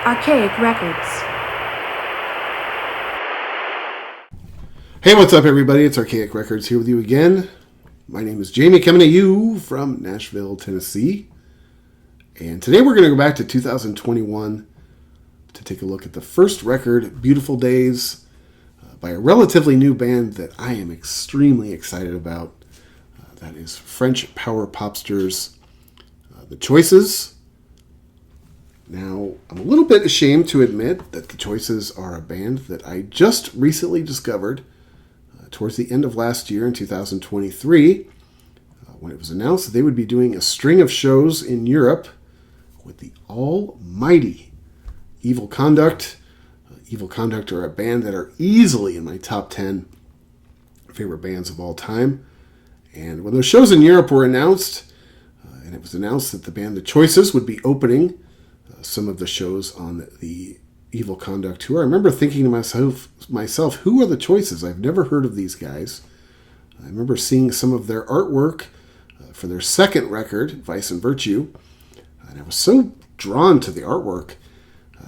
Archaic Records. Hey, what's up, everybody? It's Archaic Records here with you again. My name is Jamie, coming to you from Nashville, Tennessee. And today we're going to go back to 2021 to take a look at the first record, Beautiful Days, by a relatively new band that I am extremely excited about. That is French power-popsters, The Choices. Now, I'm a little bit ashamed to admit that The Choices are a band that I just recently discovered towards the end of last year in 2023, when it was announced that they would be doing a string of shows in Europe with the almighty Evil Conduct. Evil Conduct are a band that are easily in my top 10 favorite bands of all time. And when those shows in Europe were announced, and it was announced that the band The Choices would be opening some of the shows on the Evil Conduct tour, I remember thinking to myself, who are The Choices? I've never heard of these guys. I remember seeing some of their artwork for their second record, Vice and Virtue, and I was so drawn to the artwork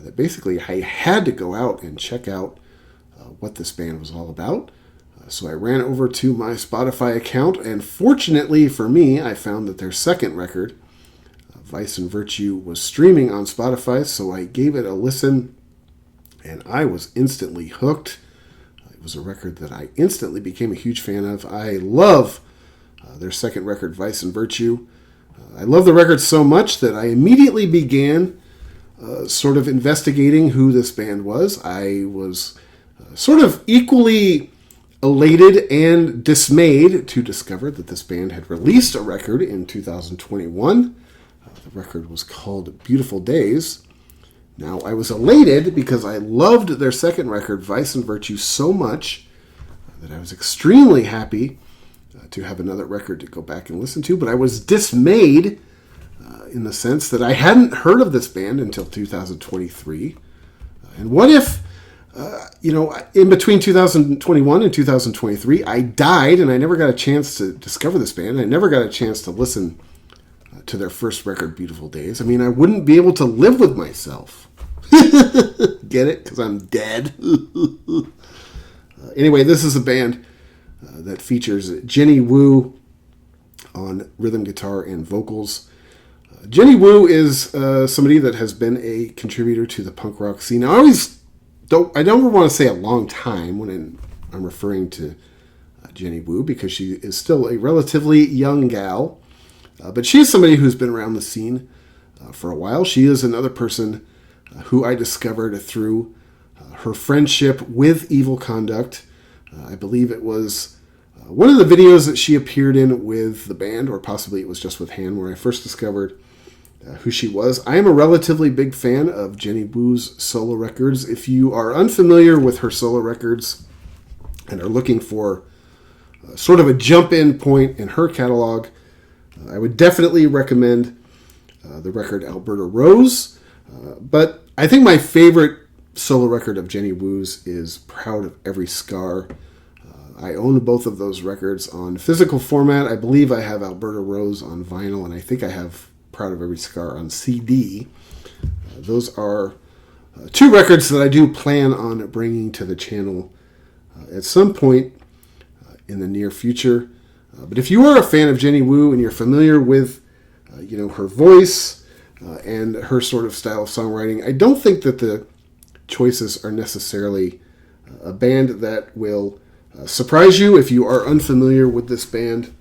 that basically I had to go out and check out what this band was all about. So I ran over to my Spotify account, and fortunately for me, I found that their second record, Vice and Virtue, was streaming on Spotify, so I gave it a listen, and I was instantly hooked. It was a record that I instantly became a huge fan of. I love their second record, Vice and Virtue. I love the record so much that I immediately began sort of investigating who this band was. I was sort of equally elated and dismayed to discover that this band had released a record in 2021. The record was called Beautiful Days. Now, I was elated because I loved their second record, Vice and Virtue, so much that I was extremely happy to have another record to go back and listen to, but I was dismayed in the sense that I hadn't heard of this band until 2023. And what if, in between 2021 and 2023, I died and I never got a chance to discover this band. I never got a chance to listen to their first record, Beautiful Days. I mean, I wouldn't be able to live with myself. Get it? Because I'm dead. Anyway, this is a band that features Jenny Wu on rhythm guitar and vocals. Jenny Wu is somebody that has been a contributor to the punk rock scene. I don't ever want to say a long time when I'm referring to Jenny Wu, because she is still a relatively young gal. But she is somebody who's been around the scene for a while. She is another person who I discovered through her friendship with Evil Conduct. I believe it was one of the videos that she appeared in with the band, or possibly it was just with Han, where I first discovered who she was. I am a relatively big fan of Jenny Wu's solo records. If you are unfamiliar with her solo records and are looking for sort of a jump-in point in her catalog, I would definitely recommend the record Alberta Rose. But I think my favorite solo record of Jenny Wu's is Proud of Every Scar. I own both of those records on physical format. I believe I have Alberta Rose on vinyl, and I think I have Proud of Every Scar on CD. Those are two records that I do plan on bringing to the channel at some point in the near future. But if you are a fan of Jenny Wu and you're familiar with, her voice and her sort of style of songwriting, I don't think that The Choices are necessarily a band that will surprise you if you are unfamiliar with this band.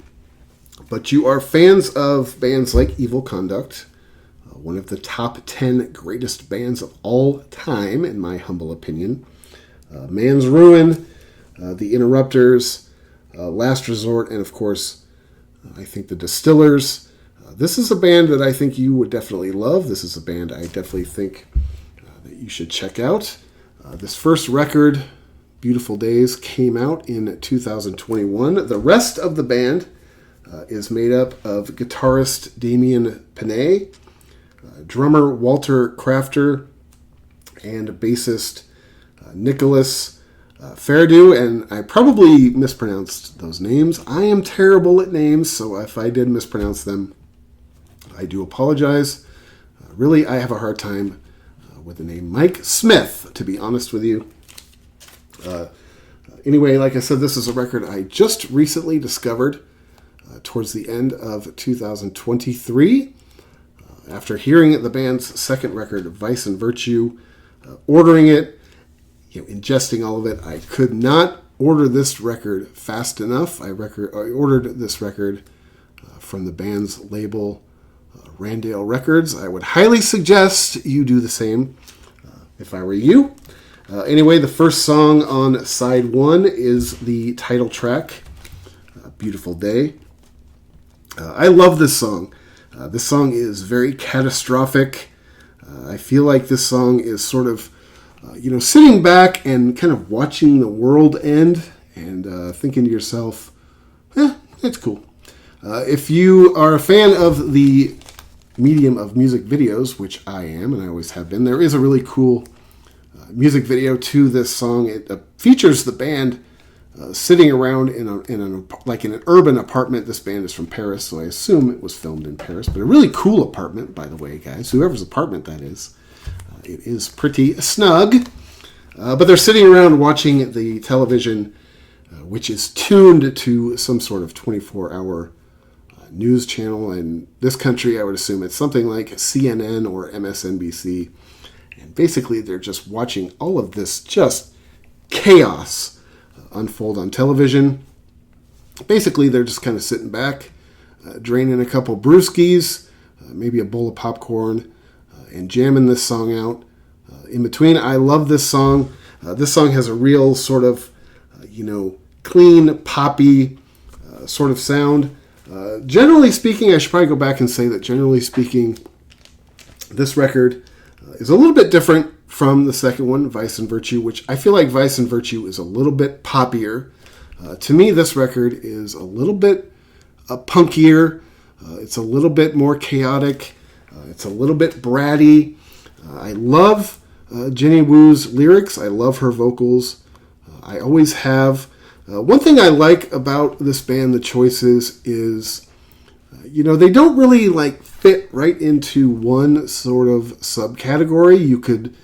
But you are fans of bands like Evil Conduct, one of the top 10 greatest bands of all time, in my humble opinion. Man's Ruin, The Interrupters, Last Resort, and of course, I think the Distillers. This is a band that I think you would definitely love. This is a band I definitely think that you should check out. This first record, Beautiful Days, came out in 2021. The rest of the band is made up of guitarist Damien Panay, drummer Walter Crafter, and bassist Nicholas Fairdew, and I probably mispronounced those names. I am terrible at names, so if I did mispronounce them, I do apologize. Really, I have a hard time with the name Mike Smith, to be honest with you. Anyway, like I said, this is a record I just recently discovered towards the end of 2023. After hearing the band's second record, Vice and Virtue, ordering it, ingesting all of it, I could not order this record fast enough. I ordered this record from the band's label, Randale Records. I would highly suggest you do the same if I were you. Anyway, the first song on side one is the title track, Beautiful Day. I love this song. This song is very catastrophic. I feel like this song is sort of, sitting back and kind of watching the world end and thinking to yourself, that's cool. If you are a fan of the medium of music videos, which I am, and I always have been, there is a really cool music video to this song. It features the band sitting around in an urban apartment. This band is from Paris, so I assume it was filmed in Paris. But a really cool apartment, by the way, guys. Whoever's apartment that is, it is pretty snug. But they're sitting around watching the television, which is tuned to some sort of 24-hour news channel. In this country, I would assume it's something like CNN or MSNBC. And basically, they're just watching all of this just chaos unfold on television. Basically, they're just kind of sitting back, draining a couple brewskis, maybe a bowl of popcorn, and jamming this song out. In between, I love this song. This song has a real sort of, clean, poppy sort of sound. Generally speaking, I should probably go back and say that generally speaking, this record is a little bit different from the second one, Vice and Virtue, which I feel like Vice and Virtue is a little bit poppier. To me, this record is a little bit punkier. It's a little bit more chaotic. It's a little bit bratty. I love Jenny Wu's lyrics. I love her vocals. I always have. One thing I like about this band, The Choices, is they don't really fit right into one sort of subcategory. You could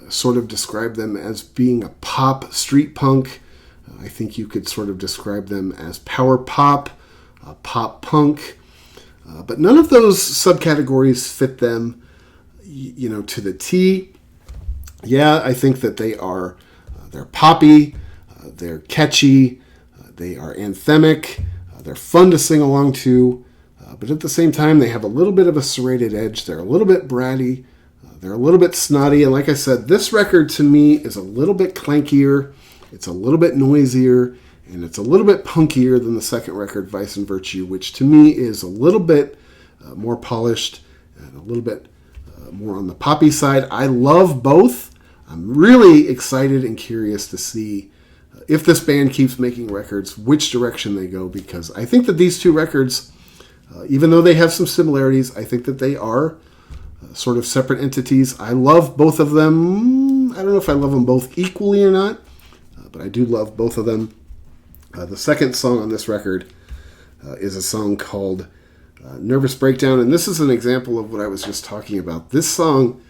sort of describe them as being a pop street punk. I think you could sort of describe them as power pop, pop punk. But none of those subcategories fit them, to the T. Yeah, I think that they're poppy, they're catchy, they are anthemic, they're fun to sing along to. But at the same time, they have a little bit of a serrated edge. They're a little bit bratty. They're a little bit snotty. And like I said, this record to me is a little bit clankier. It's a little bit noisier. And it's a little bit punkier than the second record, Vice and Virtue, which to me is a little bit more polished and a little bit more on the poppy side. I love both. I'm really excited and curious to see if this band keeps making records, which direction they go, because I think that these two records, even though they have some similarities, I think that they are sort of separate entities. I love both of them. I don't know if I love them both equally or not, but I do love both of them. The second song on this record is a song called Nervous Breakdown, and this is an example of what I was just talking about. This song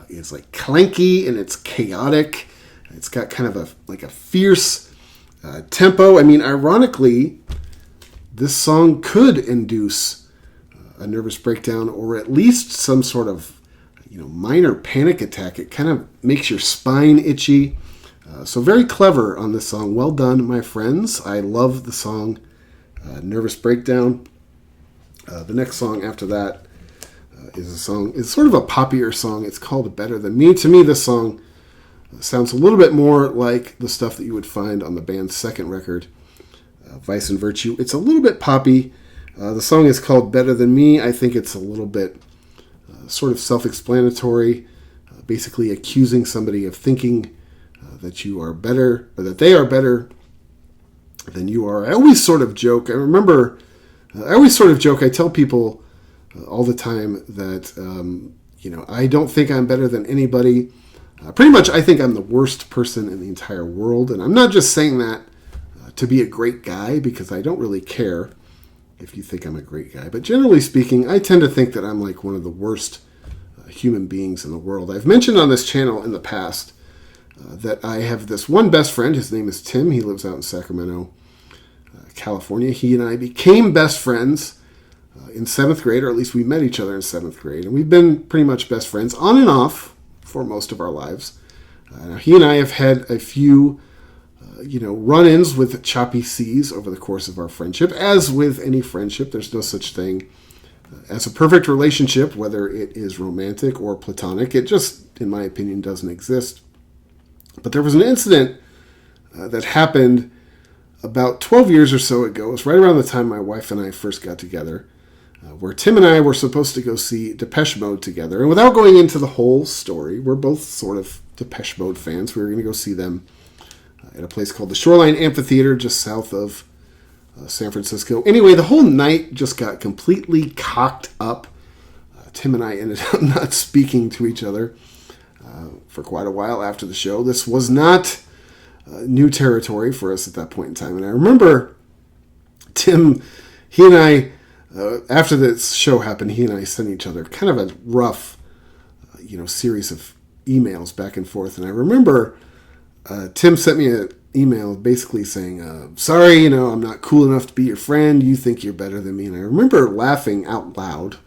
is clanky and it's chaotic. It's got kind of a fierce tempo. I mean, ironically, this song could induce a nervous breakdown or at least some sort of minor panic attack. It kind of makes your spine itchy. So very clever on this song. Well done, my friends. I love the song Nervous Breakdown. The next song after that is sort of a poppier song. It's called Better Than Me. To me, this song sounds a little bit more like the stuff that you would find on the band's second record, Vice and Virtue. It's a little bit poppy. The song is called Better Than Me. I think it's a little bit sort of self-explanatory, basically accusing somebody of thinking that you are better, or that they are better than you are. I always sort of joke. I tell people all the time that, I don't think I'm better than anybody. Pretty much, I think I'm the worst person in the entire world. And I'm not just saying that to be a great guy, because I don't really care if you think I'm a great guy. But generally speaking, I tend to think that I'm one of the worst human beings in the world. I've mentioned on this channel in the past that I have this one best friend. His name is Tim. He lives out in Sacramento, California. He and I became best friends in 7th grade, or at least we met each other in 7th grade. And we've been pretty much best friends on and off for most of our lives. He and I have had a few run-ins with choppy seas over the course of our friendship. As with any friendship, there's no such thing as a perfect relationship, whether it is romantic or platonic. It just, in my opinion, doesn't exist. But there was an incident that happened about 12 years or so ago. It was right around the time my wife and I first got together, where Tim and I were supposed to go see Depeche Mode together. And without going into the whole story, we're both sort of Depeche Mode fans. We were going to go see them at a place called the Shoreline Amphitheater just south of San Francisco. Anyway, the whole night just got completely cocked up. Tim and I ended up not speaking to each other for quite a while after the show. This was not new territory for us at that point in time. And I remember Tim, he and I, after this show happened, he and I sent each other kind of a rough, series of emails back and forth. And I remember Tim sent me an email basically saying, sorry, I'm not cool enough to be your friend. You think you're better than me. And I remember laughing out loud,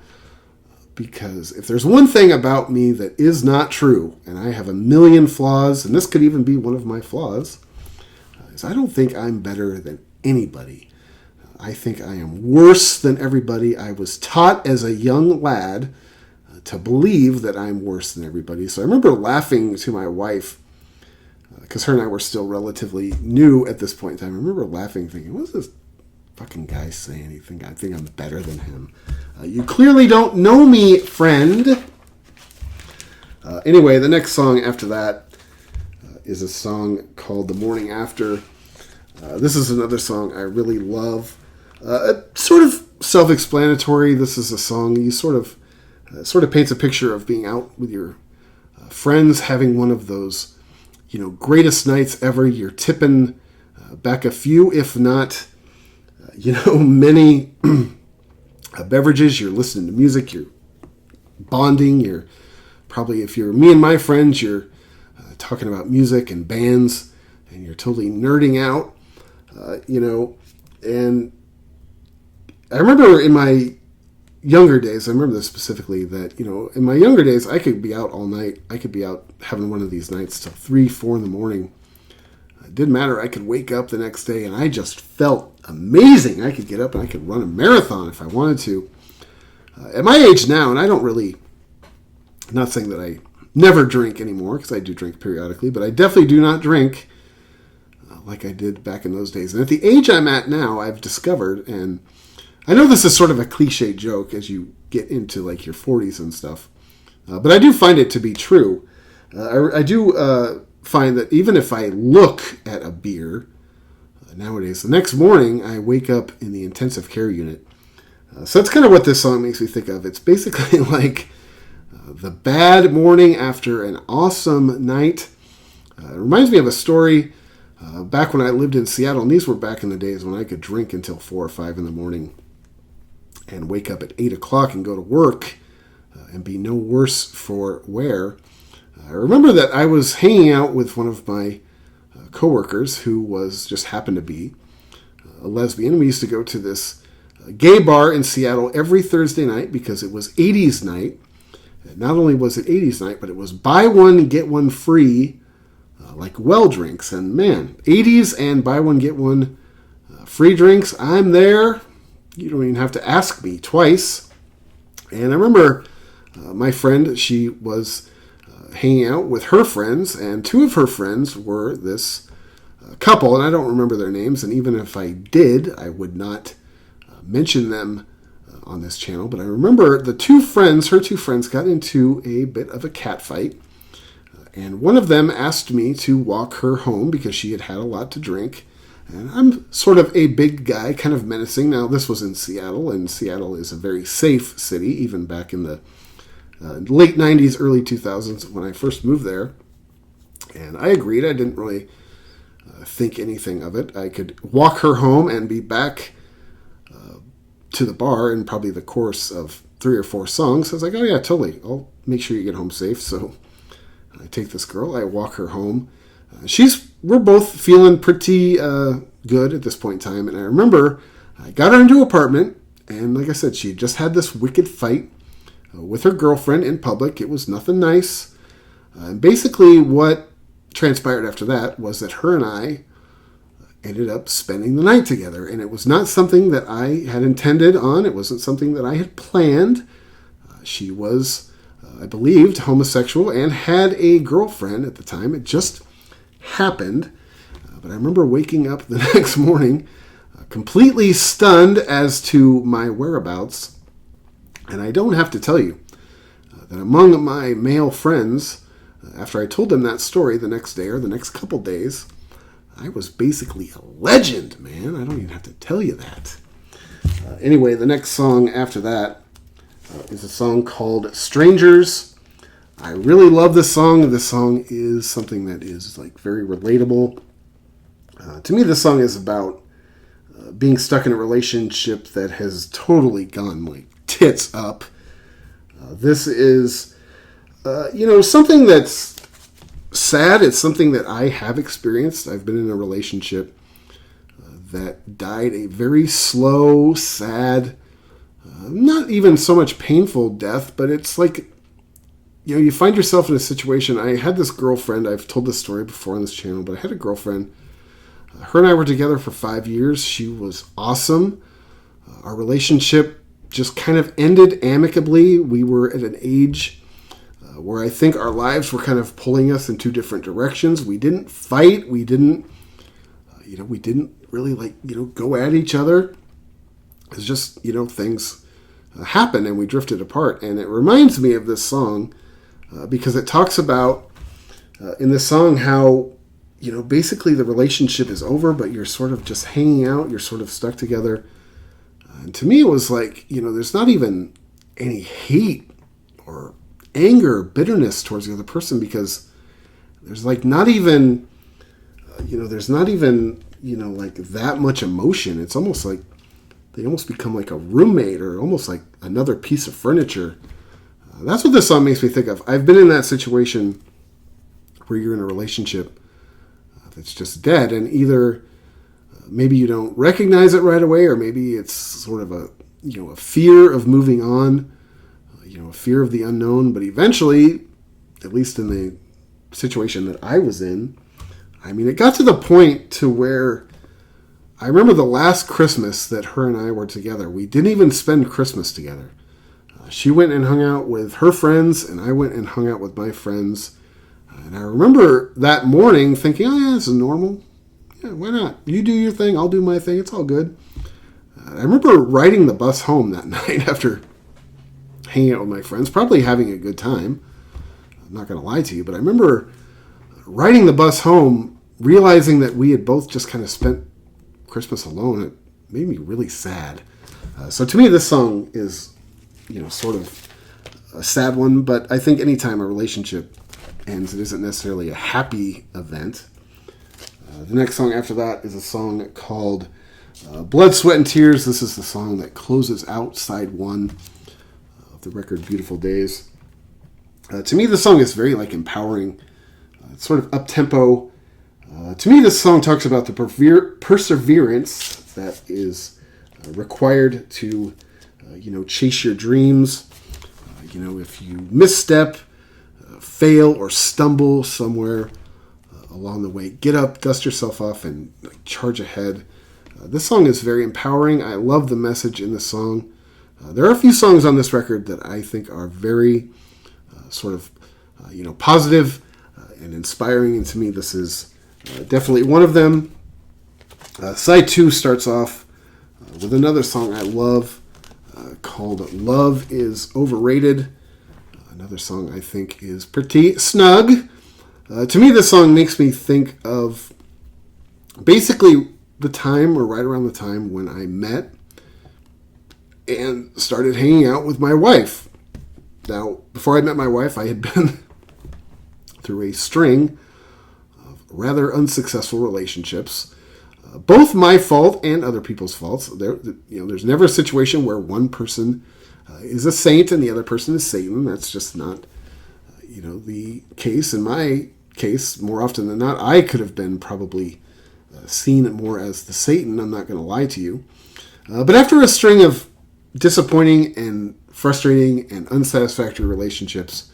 because if there's one thing about me that is not true, and I have a million flaws, and this could even be one of my flaws, is I don't think I'm better than anybody. I think I am worse than everybody. I was taught as a young lad to believe that I'm worse than everybody. So I remember laughing to my wife, because her and I were still relatively new at this point in time. I remember laughing, thinking, what's this fucking guy saying? I think I'm better than him. You clearly don't know me, friend. Anyway, the next song after that is a song called The Morning After. This is another song I really love. Sort of self-explanatory. This is a song you sort of paints a picture of being out with your friends, having one of those greatest nights ever. You're tipping back a few, if not, many beverages. You're listening to music. You're bonding. You're probably, if you're me and my friends, you're talking about music and bands, and you're totally nerding out, And I remember in my younger days, I remember this specifically, that, in my younger days, I could be out all night. I could be out having one of these nights till 3, 4 in the morning. It didn't matter. I could wake up the next day and I just felt amazing. I could get up and I could run a marathon if I wanted to. At my age now, and I don't really, I'm not saying that I never drink anymore, because I do drink periodically, but I definitely do not drink like I did back in those days. And at the age I'm at now, I've discovered, and I know this is sort of a cliche joke as you get into like your 40s and stuff, but I do find it to be true. I do find that even if I look at a beer nowadays, the next morning I wake up in the intensive care unit. So that's kind of what this song makes me think of. It's basically like the bad morning after an awesome night. It reminds me of a story back when I lived in Seattle, and these were back in the days when I could drink until 4 or 5 in the morning and wake up at 8 o'clock and go to work and be no worse for wear. I remember that I was hanging out with one of my coworkers who just happened to be a lesbian. We used to go to this gay bar in Seattle every Thursday night because it was 80s night. Not only was it 80s night, but it was buy one, get one free, like well drinks. And man, 80s and buy one, get one free drinks, I'm there. You don't even have to ask me twice. And I remember my friend, she was hanging out with her friends, and 2 of her friends were this couple, and I don't remember their names, and even if I did, I would not mention them on this channel. But I remember her 2 friends got into a bit of a cat fight, and one of them asked me to walk her home because she had had a lot to drink. And I'm sort of a big guy, kind of menacing. Now, this was in Seattle, and Seattle is a very safe city, even back in the late 90s, early 2000s when I first moved there. And I agreed. I didn't really think anything of it. I could walk her home and be back to the bar in probably the course of 3 or 4 songs. I was like, oh yeah, totally. I'll make sure you get home safe. So I take this girl, I walk her home. We're both feeling pretty good at this point in time. And I remember I got her into an apartment, and like I said, she just had this wicked fight with her girlfriend in public. It was nothing nice. And basically what transpired after that was that her and I ended up spending the night together. And it was not something that I had intended on. It wasn't something that I had planned. She was, I believed, homosexual and had a girlfriend at the time. It just happened. But I remember waking up the next morning completely stunned as to my whereabouts. And I don't have to tell you that among my male friends, after I told them that story the next day or the next couple days, I was basically a legend, man. I don't even have to tell you that. Anyway, the next song after that is a song called Strangers. I really love this song. This song is something that is like very relatable. To me, this song is about being stuck in a relationship that has totally gone like tits up. This is, something that's sad. It's something that I have experienced. I've been in a relationship that died a very slow, sad, not even so much painful death, but it's like, you find yourself in a situation. I had this girlfriend. I've told this story before on this channel, but I had a girlfriend. Her and I were together for 5 years. She was awesome. Our relationship just kind of ended amicably. We were at an age where I think our lives were kind of pulling us in 2 different directions. We didn't fight. We didn't really go at each other. It's just, things happened and we drifted apart. And it reminds me of this song because it talks about in this song how, basically the relationship is over, but you're sort of just hanging out. You're sort of stuck together. And to me, it was like, there's not even any hate or anger, bitterness towards the other person because there's like not even, like that much emotion. It's almost like they almost become like a roommate or almost like another piece of furniture. That's what this song makes me think of. I've been in that situation where you're in a relationship that's just dead, and either maybe you don't recognize it right away, or maybe it's sort of a fear of moving on, a fear of the unknown. But eventually, at least in the situation that I was in, it got to the point to where I remember the last Christmas that her and I were together. We didn't even spend Christmas together. She went and hung out with her friends, and I went and hung out with my friends. And I remember that morning thinking, oh yeah, this is normal. Yeah, why not? You do your thing, I'll do my thing. It's all good. I remember riding the bus home that night after hanging out with my friends, probably having a good time. I'm not going to lie to you, but I remember riding the bus home, realizing that we had both just kind of spent Christmas alone. It made me really sad. So to me, this song is, sort of a sad one, but I think anytime a relationship ends, it isn't necessarily a happy event. The next song after that is a song called Blood, Sweat, and Tears. This is the song that closes out side 1 of the record Beautiful Days. To me, this song is very empowering. It's sort of up-tempo. To me, this song talks about the perseverance that is required to, chase your dreams. If you misstep, fail, or stumble somewhere along the way, get up, dust yourself off, and charge ahead. This song is very empowering. I love the message in the song. There are a few songs on this record that I think are very positive and inspiring, and to me this is definitely one of them. Side 2 starts off with another song I love called Love is Overrated. Another song I think is pretty snug. To me, this song makes me think of basically the time, or right around the time when I met and started hanging out with my wife. Now, before I met my wife, I had been through a string of rather unsuccessful relationships. Both my fault and other people's faults. There's never a situation where one person is a saint and the other person is Satan. That's just not, the case. In my case, more often than not, I could have been probably seen more as the Satan. I'm not going to lie to you. But after a string of disappointing and frustrating and unsatisfactory relationships,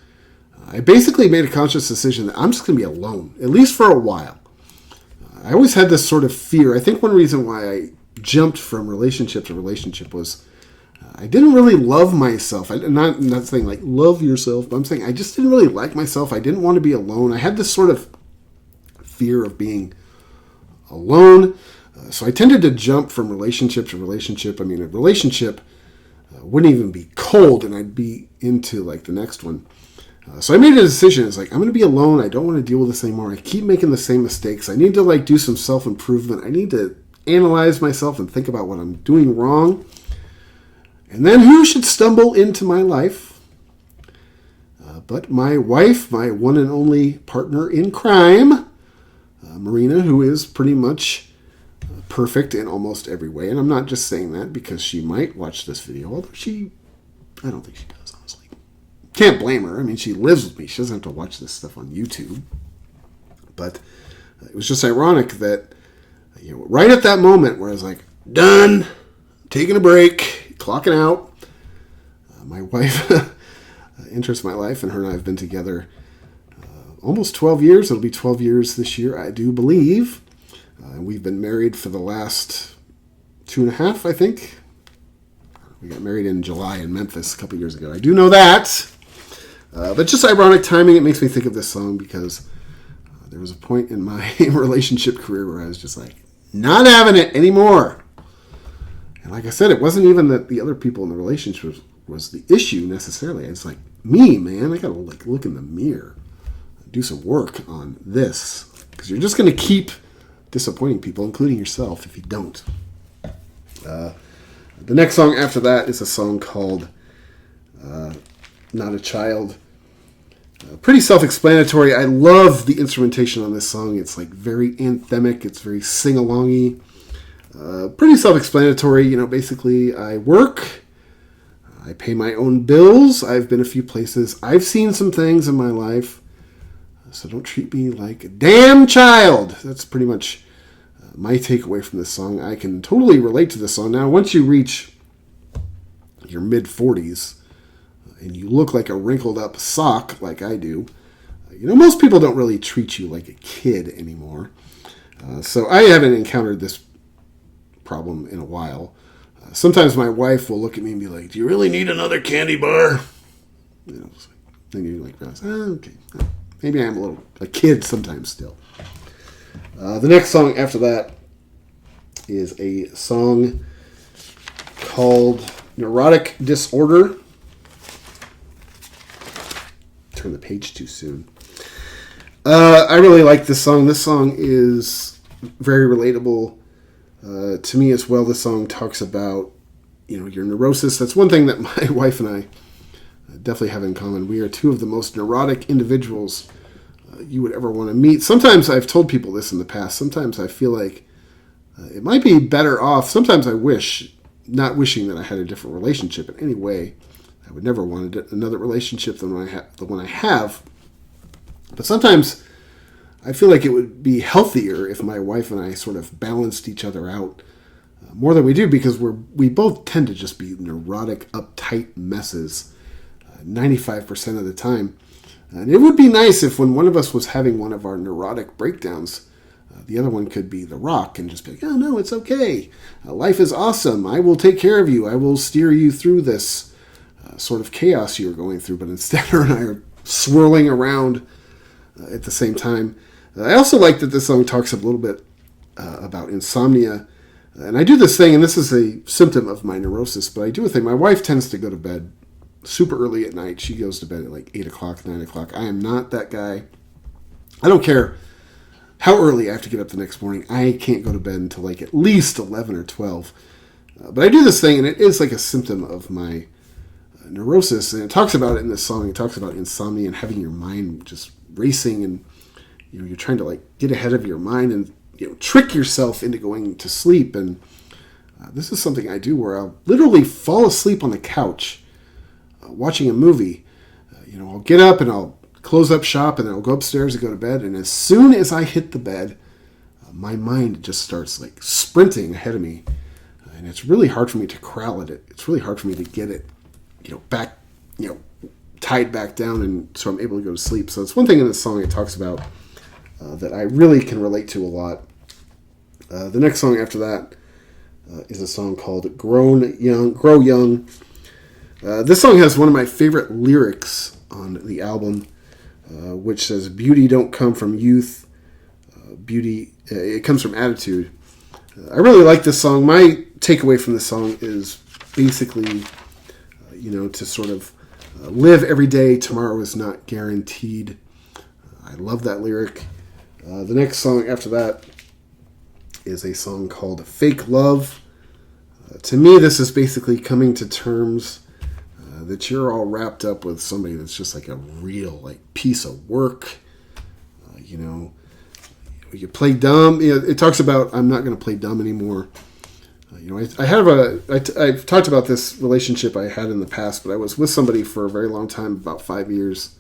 I basically made a conscious decision that I'm just going to be alone, at least for a while. I always had this sort of fear. I think one reason why I jumped from relationship to relationship was I didn't really love myself. I'm not saying like love yourself, but I'm saying I just didn't really like myself. I didn't want to be alone. I had this sort of fear of being alone. So I tended to jump from relationship to relationship. I mean, a relationship wouldn't even be cold and I'd be into like the next one. So I made a decision. It's like, I'm going to be alone. I don't want to deal with this anymore. I keep making the same mistakes. I need to like do some self-improvement. I need to analyze myself and think about what I'm doing wrong. And then who should stumble into my life but my wife, my one and only partner in crime, Marina, who is pretty much perfect in almost every way. And I'm not just saying that because she might watch this video, although I don't think she does, honestly. Can't blame her. I mean, she lives with me. She doesn't have to watch this stuff on YouTube. But it was just ironic that, right at that moment where I was like, done, taking a break, clocking out, my wife enters my life, and her and I have been together almost 12 years. It'll be 12 years this year, I do believe. We've been married for the last 2.5, I think. We got married in July in Memphis a couple years ago. I do know that. But just ironic timing, it makes me think of this song because there was a point in my relationship career where I was just like, not having it anymore. And like I said, it wasn't even that the other people in the relationship was the issue necessarily. It's like, me, man, I gotta like look in the mirror, do some work on this. Because you're just gonna keep disappointing people, including yourself, if you don't. The next song after that is a song called Not a Child. Pretty self-explanatory. I love the instrumentation on this song. It's like very anthemic. It's very sing-alongy. Pretty self-explanatory. Basically I work. I pay my own bills. I've been a few places. I've seen some things in my life. So don't treat me like a damn child. That's pretty much my takeaway from this song. I can totally relate to this song. Now, once you reach your mid-40s and you look like a wrinkled up sock like I do, most people don't really treat you like a kid anymore. So I haven't encountered this problem in a while. Sometimes my wife will look at me and be like, do you really need another candy bar? Then you like realize, okay. Maybe I am a kid sometimes still. The next song after that is a song called Neurotic Disorder. Turn the page too soon. I really like this song. This song is very relatable to me as well. This song talks about, your neurosis. That's one thing that my wife and I definitely have in common. We are two of the most neurotic individuals you would ever want to meet. Sometimes I've told people this in the past. Sometimes I feel like it might be better off. Sometimes I wish, not wishing that I had a different relationship in any way. I would never want another relationship than the one I have. But sometimes I feel like it would be healthier if my wife and I sort of balanced each other out more than we do, because we both tend to just be neurotic, uptight messes 95% of the time. And it would be nice if when one of us was having one of our neurotic breakdowns, the other one could be the rock and just be like, oh, no, it's okay. Life is awesome. I will take care of you. I will steer you through this sort of chaos you're going through. But instead, her and I are swirling around at the same time. I also like that this song talks a little bit about insomnia. And I do this thing, and this is a symptom of my neurosis, but I do a thing. My wife tends to go to bed super early at night. She goes to bed at like 8 o'clock, 9 o'clock. I am not that guy. I don't care how early I have to get up the next morning. I can't go to bed until like at least 11 or 12. But I do this thing, and it is like a symptom of my neurosis. And it talks about it in this song. It talks about insomnia and having your mind just racing, and you're trying to like get ahead of your mind and trick yourself into going to sleep. And this is something I do where I'll literally fall asleep on the couch watching a movie. I'll get up and I'll close up shop and then I'll go upstairs and go to bed. And as soon as I hit the bed, my mind just starts like sprinting ahead of me. And it's really hard for me to corral it. It's really hard for me to get it, back, tied back down, and so I'm able to go to sleep. So it's one thing in this song it talks about that I really can relate to a lot. The next song after that is a song called Grow Young. This song has one of my favorite lyrics on the album, which says, "Beauty don't come from youth. Beauty, it comes from attitude." I really like this song. My takeaway from this song is basically, to sort of live every day. Tomorrow is not guaranteed. I love that lyric. The next song after that is a song called Fake Love. To me, this is basically coming to terms that you're all wrapped up with somebody that's just like a real piece of work. You play dumb. It talks about, I'm not going to play dumb anymore. I've talked about this relationship I had in the past, but I was with somebody for a very long time, about 5 years,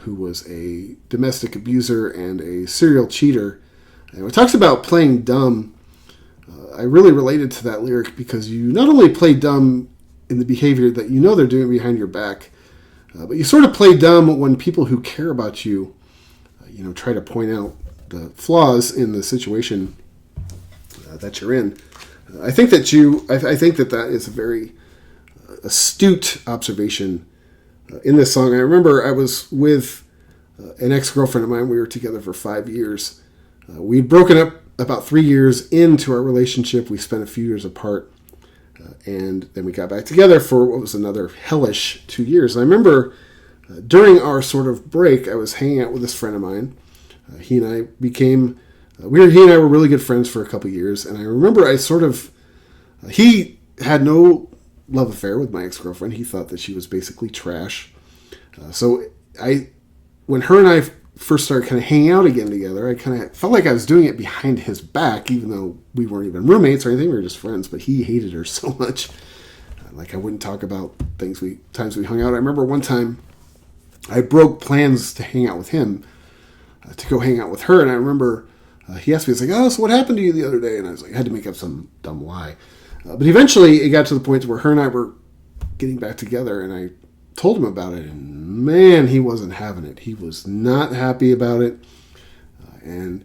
who was a domestic abuser and a serial cheater. And it talks about playing dumb. I really related to that lyric because you not only play dumb in the behavior that they're doing behind your back, but you sort of play dumb when people who care about you, try to point out the flaws in the situation that you're in. I think that that is a very astute observation in this song. I remember I was with an ex-girlfriend of mine. We were together for 5 years. We'd broken up about 3 years into our relationship. We spent a few years apart. And then we got back together for what was another hellish 2 years. And I remember during our sort of break, I was hanging out with this friend of mine. He and I were really good friends for a couple years. And I remember he had no love affair with my ex-girlfriend. He thought that she was basically trash. When her and I first started kind of hanging out again together, I kind of felt like I was doing it behind his back, even though we weren't even roommates or anything. We were just friends, but he hated her so much. I wouldn't talk about times we hung out. I remember one time I broke plans to hang out with him, to go hang out with her. And I remember he asked me, he's like, "Oh, so what happened to you the other day?" And I was like, I had to make up some dumb lie. But eventually it got to the point where her and I were getting back together, and I told him about it, and man, he wasn't having it. He was not happy about it. And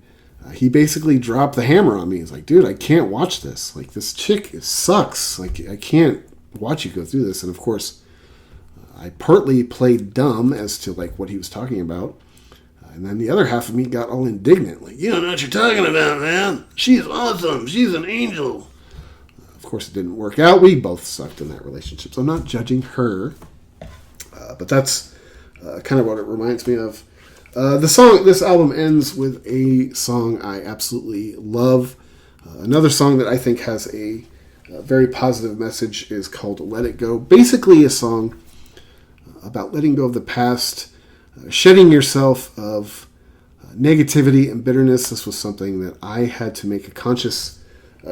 he basically dropped the hammer on me. He's like, "Dude, I can't watch this. This chick sucks. I can't watch you go through this." And of course, I partly played dumb as to what he was talking about. And then the other half of me got all indignant. "You don't know what you're talking about, man. She's awesome. She's an angel." Of course, it didn't work out. We both sucked in that relationship. So I'm not judging her. But that's kind of what it reminds me of. This album ends with a song I absolutely love. Another song that I think has a very positive message is called Let It Go. Basically a song about letting go of the past, shedding yourself of negativity and bitterness. This was something that I had to make a conscious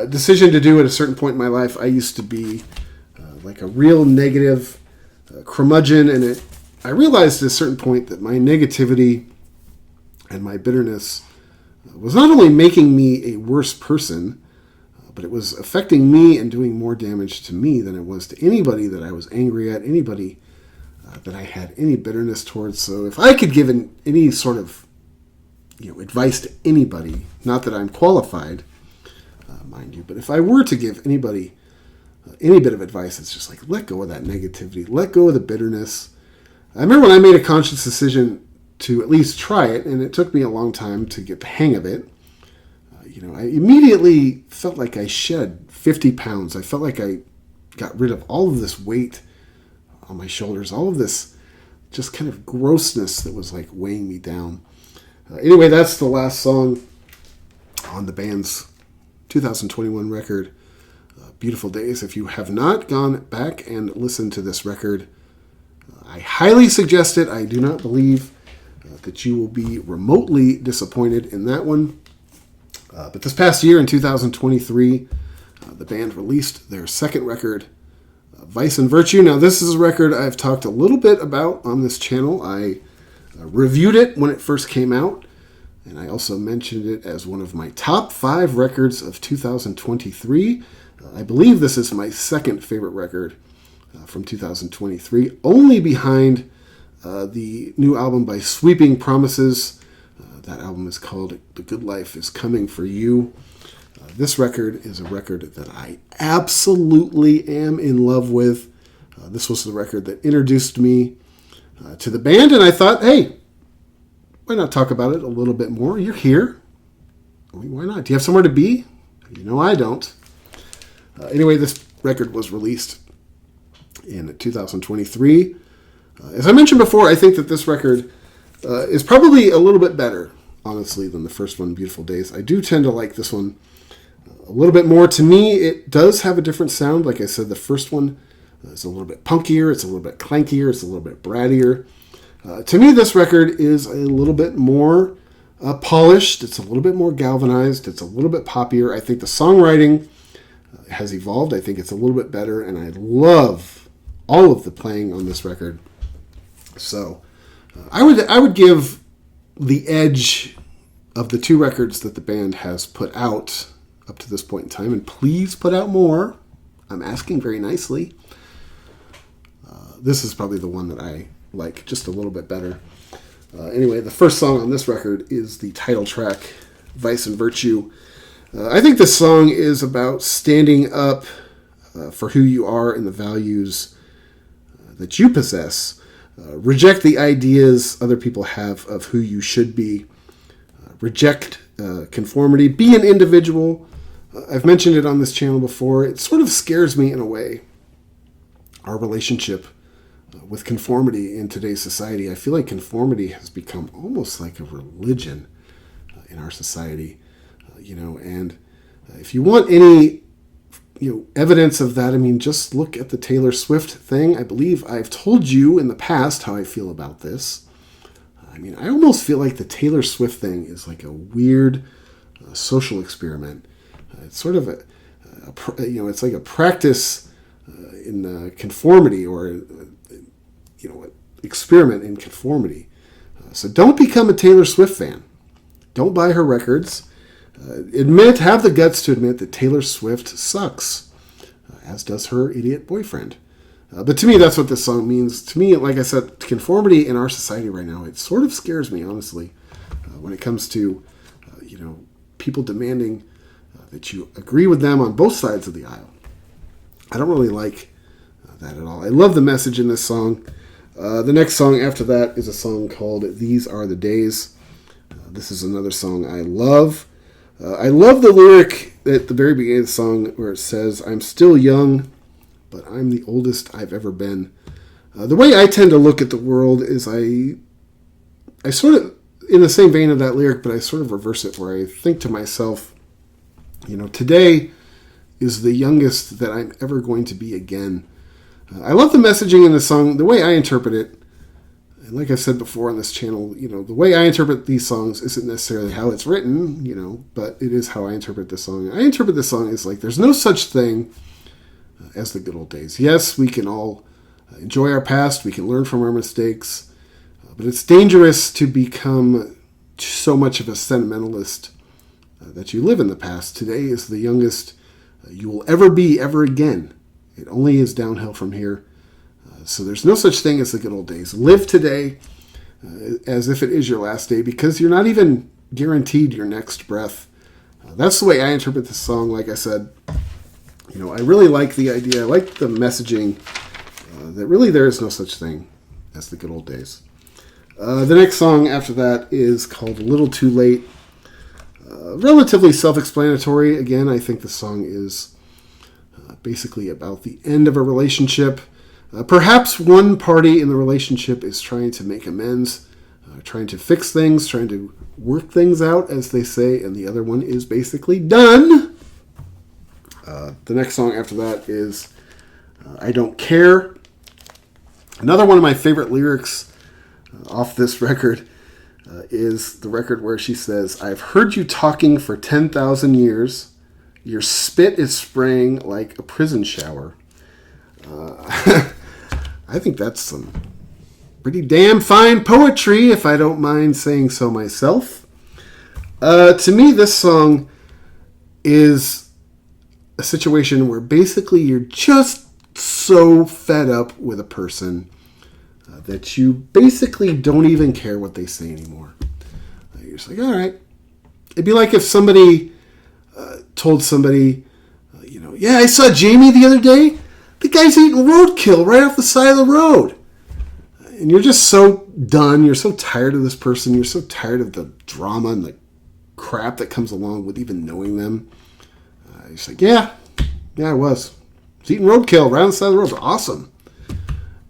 decision to do at a certain point in my life. I used to be a real negative curmudgeon, and I realized at a certain point that my negativity and my bitterness was not only making me a worse person, but it was affecting me and doing more damage to me than it was to anybody that I was angry at, anybody that I had any bitterness towards. So if I could give any sort of advice to anybody, not that I'm qualified, mind you, but if I were to give anybody any bit of advice, it's just let go of that negativity, let go of the bitterness. I remember when I made a conscious decision to at least try it, and it took me a long time to get the hang of it. I immediately felt like I shed 50 pounds. I felt like I got rid of all of this weight on my shoulders, all of this just kind of grossness that was weighing me down. Anyway, that's the last song on the band's 2021 record, Beautiful Days. If you have not gone back and listened to this record, I highly suggest it. I do not believe that you will be remotely disappointed in that one. But this past year, in 2023, the band released their second record, Vice and Virtue. Now, this is a record I've talked a little bit about on this channel. I reviewed it when it first came out, and I also mentioned it as one of my top 5 records of 2023. I believe this is my second favorite record from 2023, only behind the new album by Sweeping Promises. That album is called The Good Life is Coming for You. This record is a record that I absolutely am in love with. This was the record that introduced me to the band, and I thought, hey, why not talk about it a little bit more? You're here. I mean, why not? Do you have somewhere to be? You know I don't. Anyway, this record was released in 2023. As I mentioned before, I think that this record is probably a little bit better, honestly, than the first one, Beautiful Days. I do tend to like this one a little bit more. To me, it does have a different sound. Like I said, the first one is a little bit punkier, it's a little bit clankier, it's a little bit brattier. To me, this record is a little bit more polished, it's a little bit more galvanized, it's a little bit poppier. I think the songwriting has evolved. I think it's a little bit better, and I love all of the playing on this record. So I would give the edge of the 2 records that the band has put out up to this point in time, and please put out more. I'm asking very nicely. This is probably the one that I like just a little bit better. Anyway, the first song on this record is the title track, Vice and Virtue. I think this song is about standing up for who you are and the values that you possess. Reject the ideas other people have of who you should be. Reject conformity. Be an individual. I've mentioned it on this channel before. It sort of scares me in a way, our relationship with conformity in today's society. I feel like conformity has become almost like a religion in our society, and if you want any evidence of that, I mean, just look at the Taylor Swift thing. I believe I've told you in the past how I feel about this. I mean, I almost feel like the Taylor Swift thing is like a weird social experiment. It's sort of it's like a practice in conformity, or experiment in conformity. So don't become a Taylor Swift fan. Don't buy her records. Have the guts to admit that Taylor Swift sucks, as does her idiot boyfriend. But to me, that's what this song means. To me, like I said, conformity in our society right now, it sort of scares me, honestly, when it comes to, people demanding that you agree with them on both sides of the aisle. I don't really like that at all. I love the message in this song. The next song after that is a song called These Are the Days. This is another song I love. I love the lyric at the very beginning of the song where it says, "I'm still young, but I'm the oldest I've ever been." The way I tend to look at the world is I sort of, in the same vein of that lyric, but I sort of reverse it, where I think to myself, today is the youngest that I'm ever going to be again. I love the messaging in the song, the way I interpret it. And like I said before on this channel, the way I interpret these songs isn't necessarily how it's written, but it is how I interpret this song. I interpret this song as like, there's no such thing as the good old days. Yes, we can all enjoy our past, we can learn from our mistakes, but it's dangerous to become so much of a sentimentalist that you live in the past. Today is the youngest you will ever be ever again. It only is downhill from here. So there's no such thing as the good old days. Live today as if it is your last day, because you're not even guaranteed your next breath. That's the way I interpret this song. Like I said, I really like the idea. I like the messaging that really there is no such thing as the good old days. The next song after that is called A Little Too Late. Relatively self-explanatory. Again, I think the song is basically about the end of a relationship. Perhaps one party in the relationship is trying to make amends, trying to fix things, trying to work things out, as they say, and the other one is basically done. The next song after that is I Don't Care. Another one of my favorite lyrics off this record is the record where she says, "I've heard you talking for 10,000 years. Your spit is spraying like a prison shower." I think that's some pretty damn fine poetry, if I don't mind saying so myself. To me, this song is a situation where basically you're just so fed up with a person that you basically don't even care what they say anymore. You're just like, all right. It'd be like if somebody told somebody, yeah, I saw Jamie the other day. The guy's eating roadkill right off the side of the road. And you're just so done. You're so tired of this person. You're so tired of the drama and the crap that comes along with even knowing them. You're just like, yeah, I was. I was eating roadkill right on the side of the road. Awesome.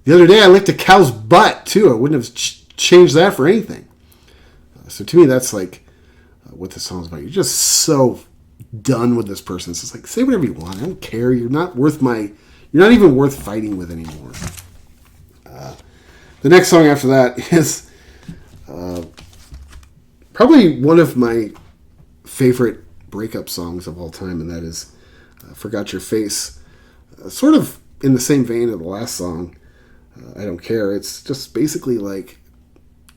The other day I licked a cow's butt, too. I wouldn't have changed that for anything. So to me, that's like what this song's about. You're just so done with this person. It's just like, say whatever you want. I don't care. You're not even worth fighting with anymore. The next song after that is probably one of my favorite breakup songs of all time, and that is Forgot Your Face. Sort of in the same vein of the last song, I Don't Care. It's just basically like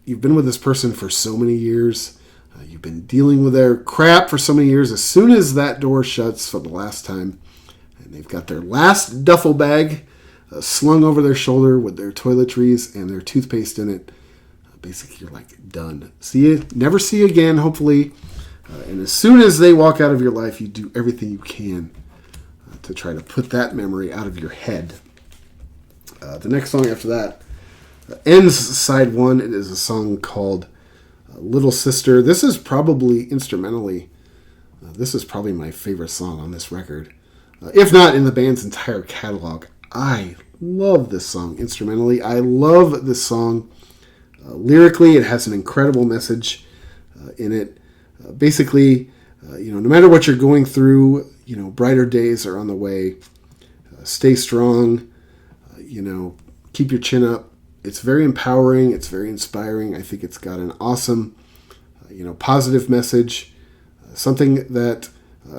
you've been with this person for so many years. You've been dealing with their crap for so many years. As soon as that door shuts for the last time, and they've got their last duffel bag slung over their shoulder with their toiletries and their toothpaste in it, basically you're like, done. Never see you again, hopefully. And as soon as they walk out of your life, you do everything you can to try to put that memory out of your head. The next song after that ends side one. It is a song called Little Sister. This is probably instrumentally, this is probably my favorite song on this record. If not in the band's entire catalog. I love this song instrumentally. I love this song lyrically. It has an incredible message in it. Basically, no matter what you're going through, brighter days are on the way. Stay strong. Keep your chin up. It's very empowering. It's very inspiring. I think it's got an awesome, positive message. Something that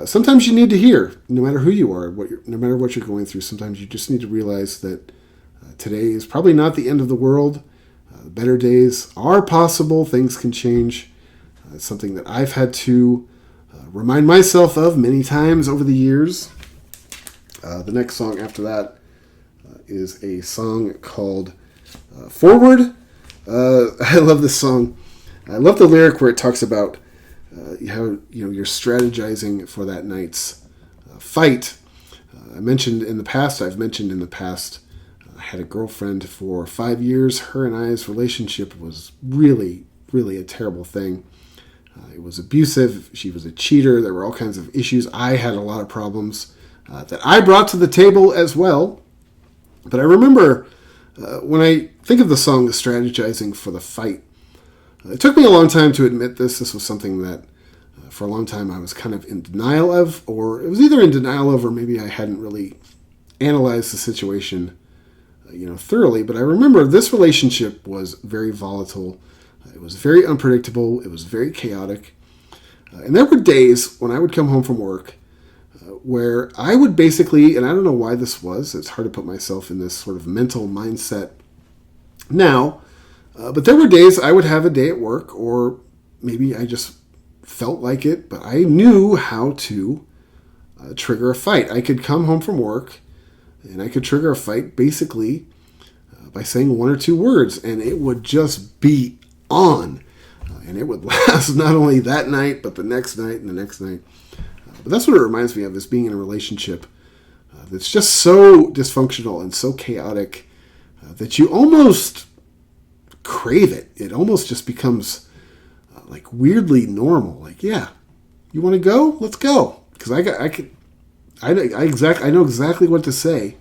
sometimes you need to hear, no matter who you are, no matter what you're going through. Sometimes you just need to realize that today is probably not the end of the world. Better days are possible. Things can change. It's something that I've had to remind myself of many times over the years. The next song after that is a song called Forward. I love this song. I love the lyric where it talks about how you're strategizing for that night's fight. I've mentioned in the past, I had a girlfriend for 5 years. Her and I's relationship was really, really a terrible thing. It was abusive. She was a cheater. There were all kinds of issues. I had a lot of problems that I brought to the table as well. But I remember when I think of the song, The Strategizing for the Fight, it took me a long time to admit this. This was something that for a long time I was kind of in denial of, or it was either in denial of, or maybe I hadn't really analyzed the situation, thoroughly. But I remember this relationship was very volatile. It was very unpredictable. It was very chaotic. And there were days when I would come home from work where I would basically, and I don't know why this was, it's hard to put myself in this sort of mental mindset now, but there were days I would have a day at work, or maybe I just felt like it, but I knew how to trigger a fight. I could come home from work and I could trigger a fight basically by saying one or two words, and it would just be on. And it would last not only that night, but the next night and the next night. But that's what it reminds me of, is being in a relationship that's just so dysfunctional and so chaotic that you almost crave it. It almost just becomes like weirdly normal. Like, yeah, you want to go? Let's go. Because I know exactly what to say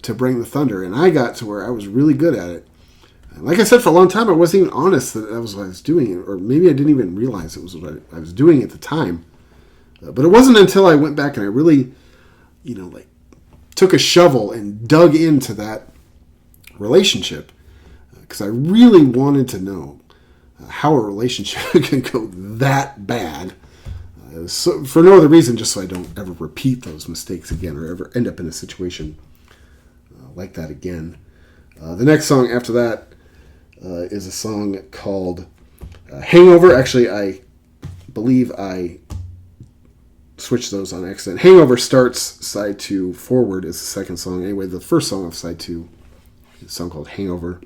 to bring the thunder, and I got to where I was really good at it. And like I said, for a long time, I wasn't even honest that was what I was doing, or maybe I didn't even realize it was what I was doing at the time. But it wasn't until I went back and I really, took a shovel and dug into that relationship, because I really wanted to know how a relationship can go that bad, so for no other reason, just so I don't ever repeat those mistakes again or ever end up in a situation like that again. The next song after that is a song called Hangover. Actually, I believe I switched those on accident. Hangover starts side 2, Forward is the second song. Anyway, the first song of side 2 is a song called Hangover.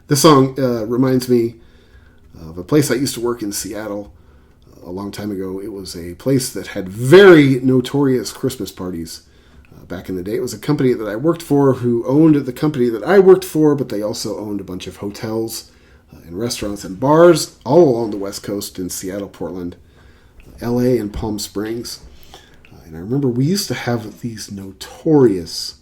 This song reminds me of a place I used to work in Seattle a long time ago. It was a place that had very notorious Christmas parties back in the day. It was a company that I worked for who owned the company that I worked for, but they also owned a bunch of hotels and restaurants and bars all along the West Coast in Seattle, Portland, LA, and Palm Springs. And I remember we used to have these notorious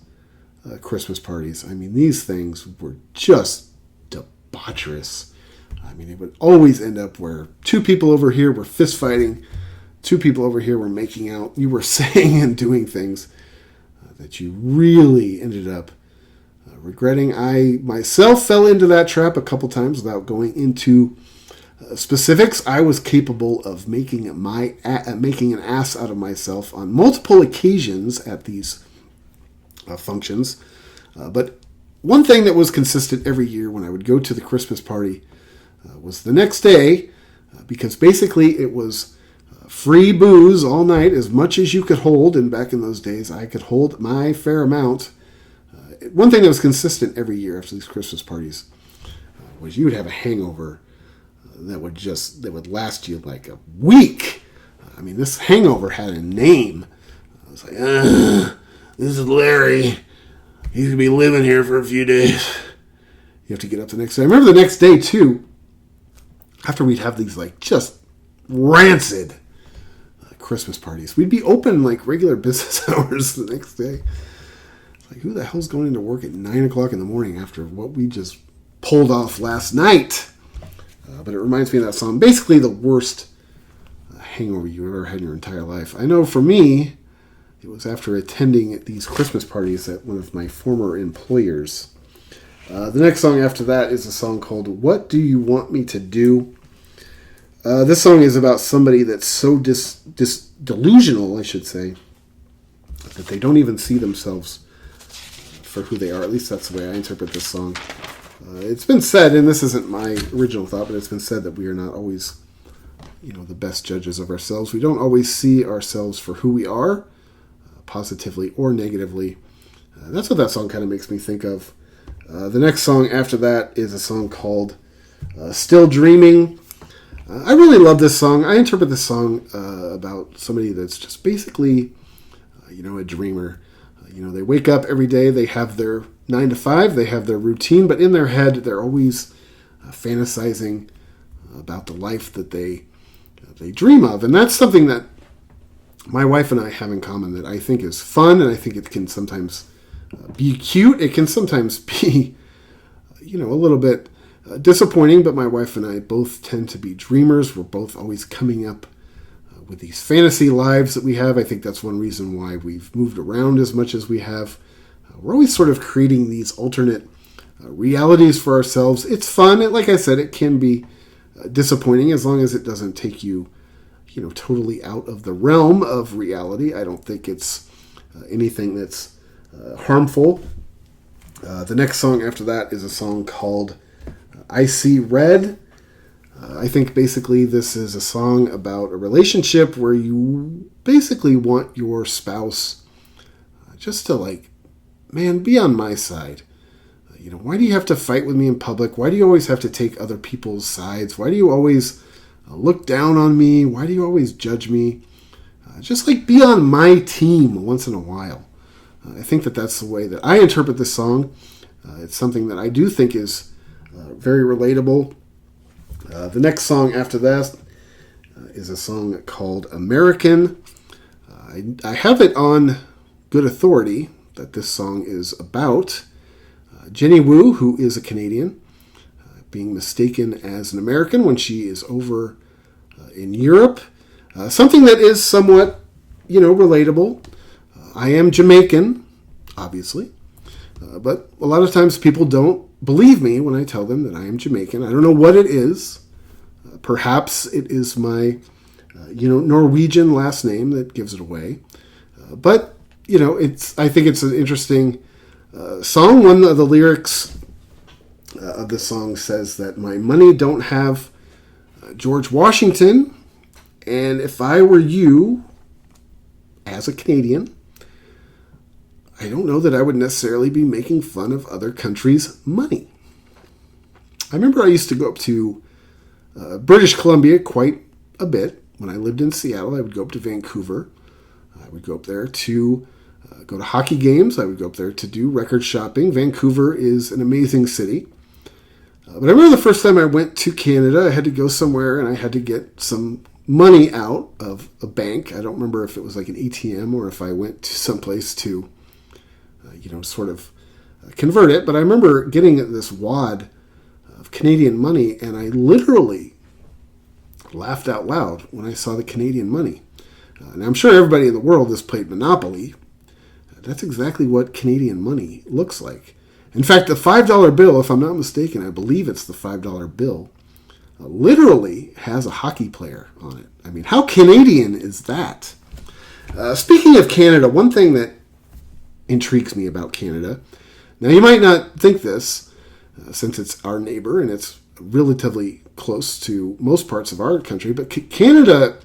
Christmas parties. I mean, these things were just debaucherous. I mean, it would always end up where two people over here were fist fighting, two people over here were making out. You were saying and doing things that you really ended up regretting. I myself fell into that trap a couple times without going into specifics. I was capable of making an ass out of myself on multiple occasions at these functions. But one thing that was consistent every year when I would go to the Christmas party was the next day, because basically it was free booze all night, as much as you could hold. And back in those days, I could hold my fair amount. One thing that was consistent every year after these Christmas parties was you would have a hangover that would last you like a week. I mean, this hangover had a name. I was like, this is Larry. He's going to be living here for a few days. You have to get up the next day. I remember the next day, too, after we'd have these like just rancid Christmas parties, we'd be open like regular business hours the next day. It's like, who the hell's going into work at 9 o'clock in the morning after what we just pulled off last night? But it reminds me of that song. Basically, the worst hangover you ever had in your entire life. I know for me, it was after attending these Christmas parties at one of my former employers. The next song after that is a song called What Do You Want Me to Do? This song is about somebody that's so delusional, I should say, that they don't even see themselves for who they are. At least that's the way I interpret this song. It's been said, and this isn't my original thought, but it's been said that we are not always, the best judges of ourselves. We don't always see ourselves for who we are, positively or negatively. That's what that song kind of makes me think of. The next song after that is a song called Still Dreaming. I really love this song. I interpret this song about somebody that's just basically, a dreamer. They wake up every day, they have their 9 to 5, they have their routine, but in their head, they're always fantasizing about the life that they dream of. And that's something that my wife and I have in common that I think is fun, and I think it can sometimes be cute. It can sometimes be, a little bit disappointing, but my wife and I both tend to be dreamers. We're both always coming up with these fantasy lives that we have. I think that's one reason why we've moved around as much as we have. We're always sort of creating these alternate realities for ourselves. It's fun. Like I said, it can be disappointing as long as it doesn't take you, totally out of the realm of reality. I don't think it's anything that's harmful. The next song after that is a song called I See Red. I think basically this is a song about a relationship where you basically want your spouse just to be on my side. Why do you have to fight with me in public? Why do you always have to take other people's sides? Why do you always look down on me? Why do you always judge me? Just be on my team once in a while. I think that's the way that I interpret this song. It's something that I do think is very relatable. The next song after that is a song called American. I have it on good authority that this song is about Jenny Wu, who is a Canadian, being mistaken as an American when she is over in Europe. Something that is somewhat, relatable. I am Jamaican, obviously, but a lot of times people don't believe me when I tell them that I am Jamaican. I don't know what it is. Perhaps it is my, Norwegian last name that gives it away. But, I think it's an interesting song. One of the lyrics of the song says that my money don't have George Washington, and if I were you, as a Canadian, I don't know that I would necessarily be making fun of other countries' money. I remember I used to go up to British Columbia quite a bit. When I lived in Seattle, I would go up to Vancouver. I would go up there to go to hockey games. I would go up there to do record shopping. Vancouver is an amazing city. But I remember the first time I went to Canada, I had to go somewhere and I had to get some money out of a bank. I don't remember if it was like an ATM or if I went to someplace to, sort of convert it. But I remember getting this wad of Canadian money and I literally laughed out loud when I saw the Canadian money. And I'm sure everybody in the world has played Monopoly. That's exactly what Canadian money looks like. In fact, the $5 bill, if I'm not mistaken, I believe it's the $5 bill, literally has a hockey player on it. I mean, how Canadian is that? Speaking of Canada, one thing that intrigues me about Canada, now you might not think this, since it's our neighbor and it's relatively close to most parts of our country, but Canada,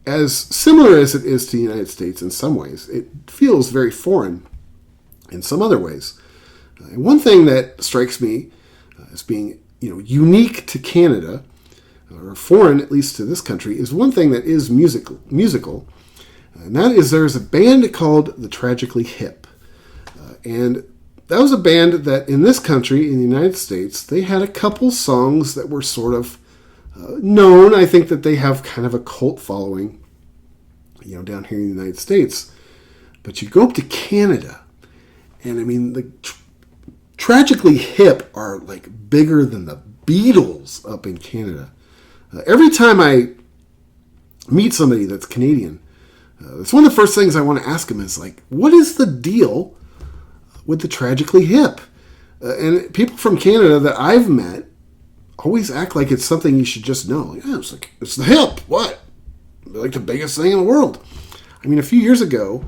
as similar as it is to the United States in some ways, it feels very foreign in some other ways. And one thing that strikes me as being unique to Canada, or foreign at least to this country, is one thing that is musical, and that is there's a band called the Tragically Hip. And that was a band that in this country, in the United States, they had a couple songs that were sort of known. I think that they have kind of a cult following, down here in the United States. But you go up to Canada, and I mean, the Tragically Hip are like bigger than the Beatles up in Canada. Every time I meet somebody that's Canadian, it's one of the first things I want to ask them is like, what is the deal with the Tragically Hip? And people from Canada that I've met always act like it's something you should just know. Yeah, it's the hip. What? They're like the biggest thing in the world. I mean, a few years ago,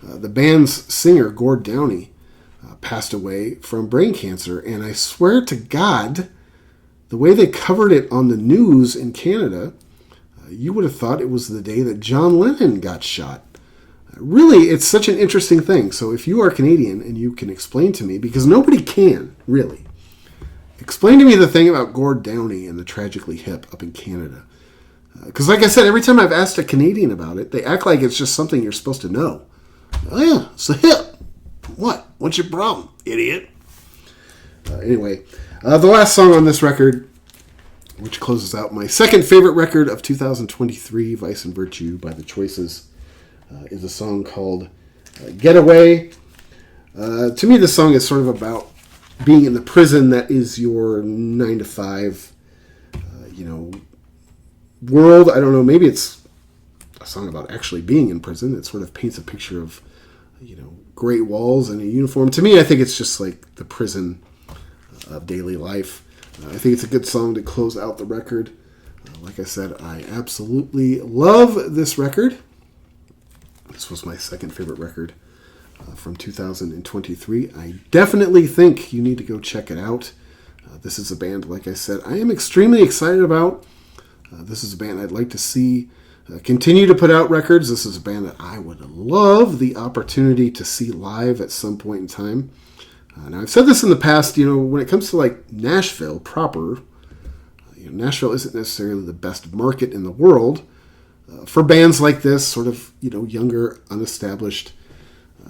the band's singer, Gord Downie, passed away from brain cancer. And I swear to God, the way they covered it on the news in Canada, you would have thought it was the day that John Lennon got shot. Really, it's such an interesting thing. So if you are Canadian and you can explain to me, because nobody can, really, explain to me the thing about Gord Downie and the Tragically Hip up in Canada. Because like I said, every time I've asked a Canadian about it, they act like it's just something you're supposed to know. Oh yeah, it's a hip. What? What's your problem, idiot? Anyway, the last song on this record, which closes out my second favorite record of 2023, Vice and Virtue by The Choices, is a song called Getaway. To me, this song is sort of about being in the prison that is your 9-to-5, world. I don't know, maybe it's a song about actually being in prison. It sort of paints a picture of, great walls and a uniform. To me, I think it's just like the prison of daily life. I think it's a good song to close out the record. Like I said, I absolutely love this record. This was my second favorite record from 2023. I definitely think you need to go check it out. This is a band, like I said, I am extremely excited about. This is a band I'd like to see continue to put out records. This is a band that I would love the opportunity to see live at some point in time. Now, I've said this in the past, when it comes to like Nashville proper, Nashville isn't necessarily the best market in the world for bands like this, sort of, younger, unestablished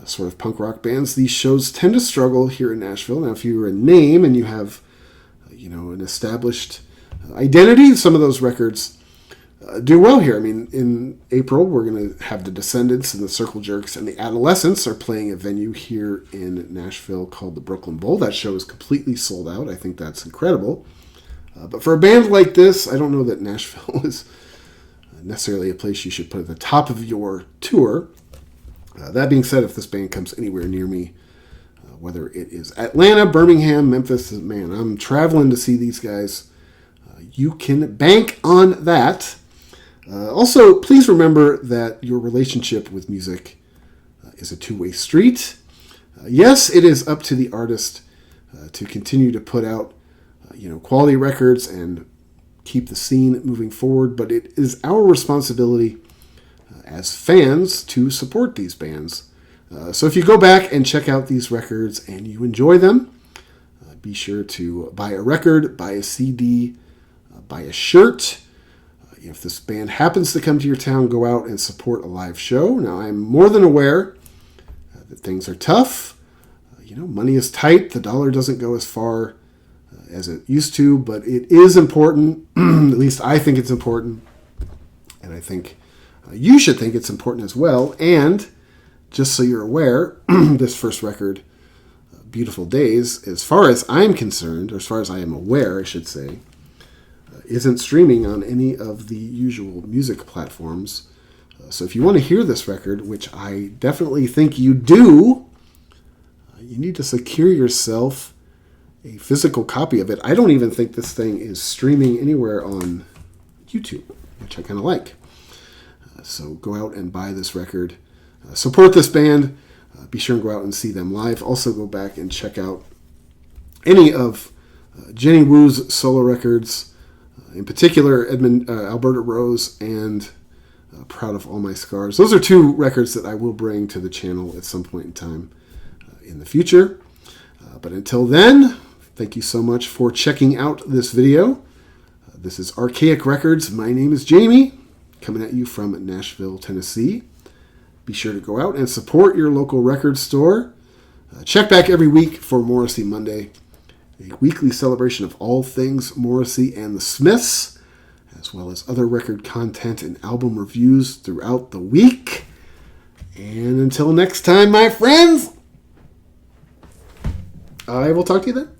sort of punk rock bands. These shows tend to struggle here in Nashville. Now, if you're a name and you have, an established identity, some of those records do well here. I mean, in April, we're going to have the Descendants and the Circle Jerks and the Adolescents are playing a venue here in Nashville called the Brooklyn Bowl. That show is completely sold out. I think that's incredible. But for a band like this, I don't know that Nashville is necessarily a place you should put at the top of your tour. That being said, if this band comes anywhere near me, whether it is Atlanta, Birmingham, Memphis, man, I'm traveling to see these guys. You can bank on that. Also, please remember that your relationship with music is a two-way street. Yes, it is up to the artist to continue to put out quality records and keep the scene moving forward, but it is our responsibility as fans to support these bands. So if you go back and check out these records and you enjoy them, be sure to buy a record, buy a CD, buy a shirt. If this band happens to come to your town, go out and support a live show. Now, I'm more than aware that things are tough. Money is tight. The dollar doesn't go as far as it used to, but it is important. At least I think it's important. And I think you should think it's important as well. And just so you're aware, this first record, Beautiful Days, as far as I'm concerned, or as far as I am aware, I should say, isn't streaming on any of the usual music platforms. So if you want to hear this record, which I definitely think you do, you need to secure yourself a physical copy of it. I don't even think this thing is streaming anywhere on YouTube, which I kind of like. So go out and buy this record. Support this band. Be sure and go out and see them live. Also go back and check out any of Jenny Wu's solo records, in particular Alberta Rose and Proud of All My Scars. Those are two records that I will bring to the channel at some point in time in the future. But until then, thank you so much for checking out this video. This is Archaic Records. My name is Jamie, coming at you from Nashville, Tennessee. Be sure to go out and support your local record store. Check back every week for Morrissey Monday, a weekly celebration of all things Morrissey and the Smiths, as well as other record content and album reviews throughout the week. And until next time, my friends, I will talk to you then.